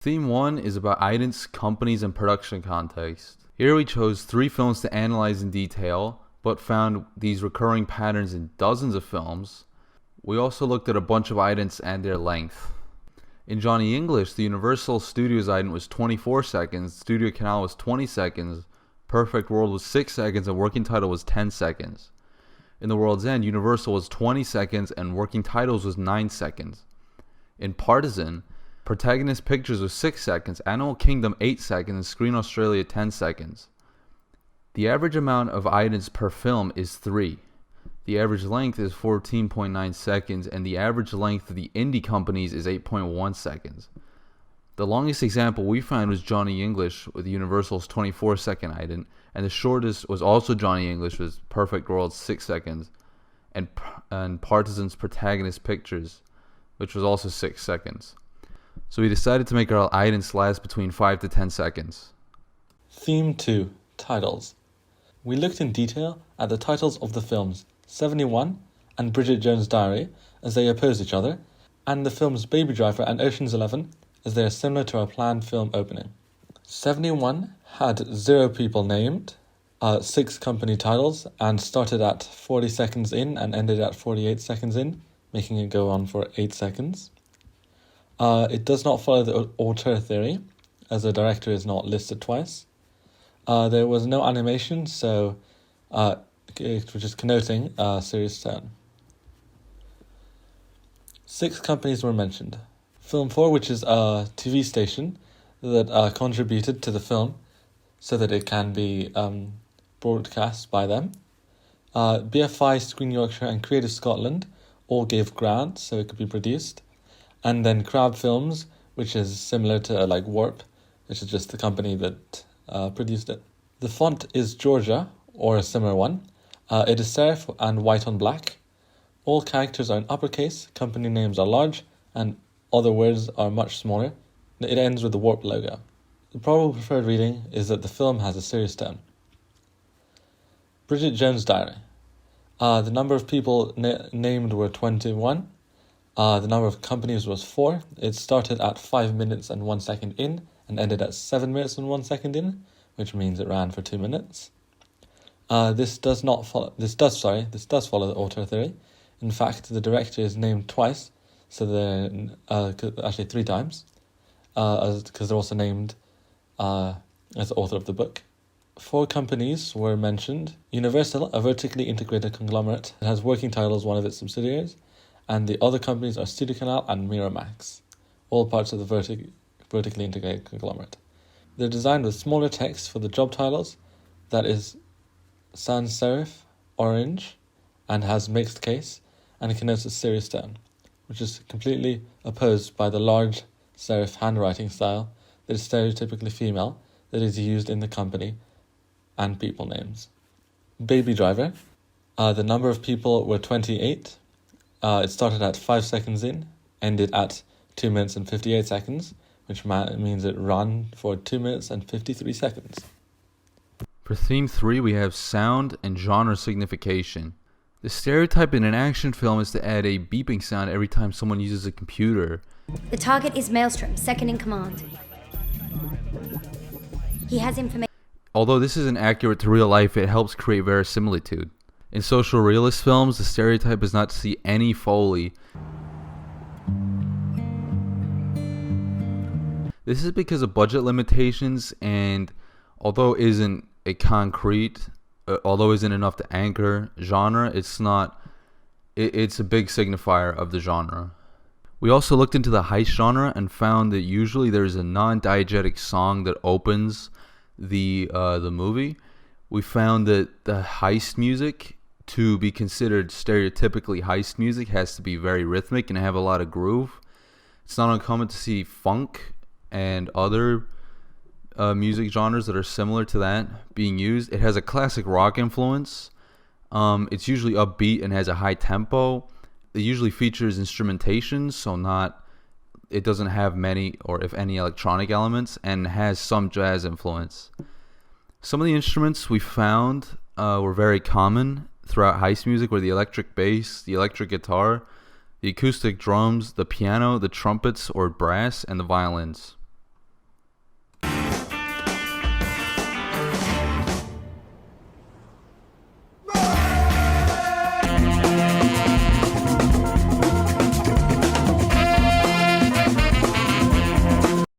Theme 1 is about items, companies, and production context. Here we chose 3 films to analyze in detail, but found these recurring patterns in dozens of films. We also looked at a bunch of items and their length. In Johnny English, the Universal Studios item was 24 seconds, Studio Canal was 20 seconds, Perfect World was 6 seconds, and Working Title was 10 seconds. In The World's End, Universal was 20 seconds, and Working Titles was 9 seconds. In Partisan, Protagonist Pictures was 6 seconds, Animal Kingdom 8 seconds, and Screen Australia 10 seconds. The average amount of items per film is 3. The average length is 14.9 seconds, and the average length of the indie companies is 8.1 seconds. The longest example we found was Johnny English with Universal's 24-second item, and the shortest was also Johnny English with Perfect World's 6 seconds, and Partisan's Protagonist Pictures, which was also 6 seconds. So we decided to make our items last between 5 to 10 seconds. Theme 2, Titles. We looked in detail at the titles of the films 71 and Bridget Jones' Diary as they oppose each other, and the films Baby Driver and Ocean's 11 as they are similar to our planned film opening. 71 had 0 people named, 6 company titles, and started at 40 seconds in and ended at 48 seconds in, making it go on for 8 seconds. It does not follow the auteur theory, as the director is not listed twice. There was no animation, so it was just connoting a serious tone. 6 companies were mentioned. Film 4, which is a TV station that contributed to the film so that it can be broadcast by them. BFI, Screen Yorkshire, and Creative Scotland all gave grants so it could be produced. And then Crab Films, which is similar to Warp, which is just the company that produced it. The font is Georgia, or a similar one. It is serif and white on black. All characters are in uppercase, company names are large, and other words are much smaller. It ends with the Warp logo. The probable preferred reading is that the film has a serious tone. Bridget Jones' Diary. The number of people named were 21. The number of companies was 4. It started at 5 minutes and 1 second in and ended at 7 minutes and 1 second in, which means it ran for 2 minutes. This does follow the auteur theory. In fact, the director is named twice, so they're actually 3 times, because they're also named as the author of the book. 4 companies were mentioned. Universal, a vertically integrated conglomerate, has Working Title as one of its subsidiaries, and the other companies are Studio Canal and Miramax, all parts of the vertically integrated conglomerate. They're designed with smaller text for the job titles, that is sans serif, orange, and has mixed case, and it connotes a serious tone, which is completely opposed by the large serif handwriting style that is stereotypically female that is used in the company and people names. Baby Driver. The number of people were 28. It started at 5 seconds in, ended at 2 minutes and 58 seconds, which means it ran for 2 minutes and 53 seconds. For theme 3, we have sound and genre signification. The stereotype in an action film is to add a beeping sound every time someone uses a computer. The target is Maelstrom, second in command. He has information. Although this isn't accurate to real life, it helps create verisimilitude. In social realist films, the stereotype is not to see any Foley. This is because of budget limitations, and although isn't enough to anchor genre, it's a big signifier of the genre. We also looked into the heist genre and found that usually there's a non-diegetic song that opens the movie. We found that the heist music, to be considered stereotypically heist music, has to be very rhythmic and have a lot of groove. It's not uncommon to see funk and other music genres that are similar to that being used. It has a classic rock influence. It's usually upbeat and has a high tempo. It usually features instrumentation, it doesn't have many or if any electronic elements, and has some jazz influence. Some of the instruments we found were very common throughout heist music, were the electric bass, the electric guitar, the acoustic drums, the piano, the trumpets or brass, and the violins.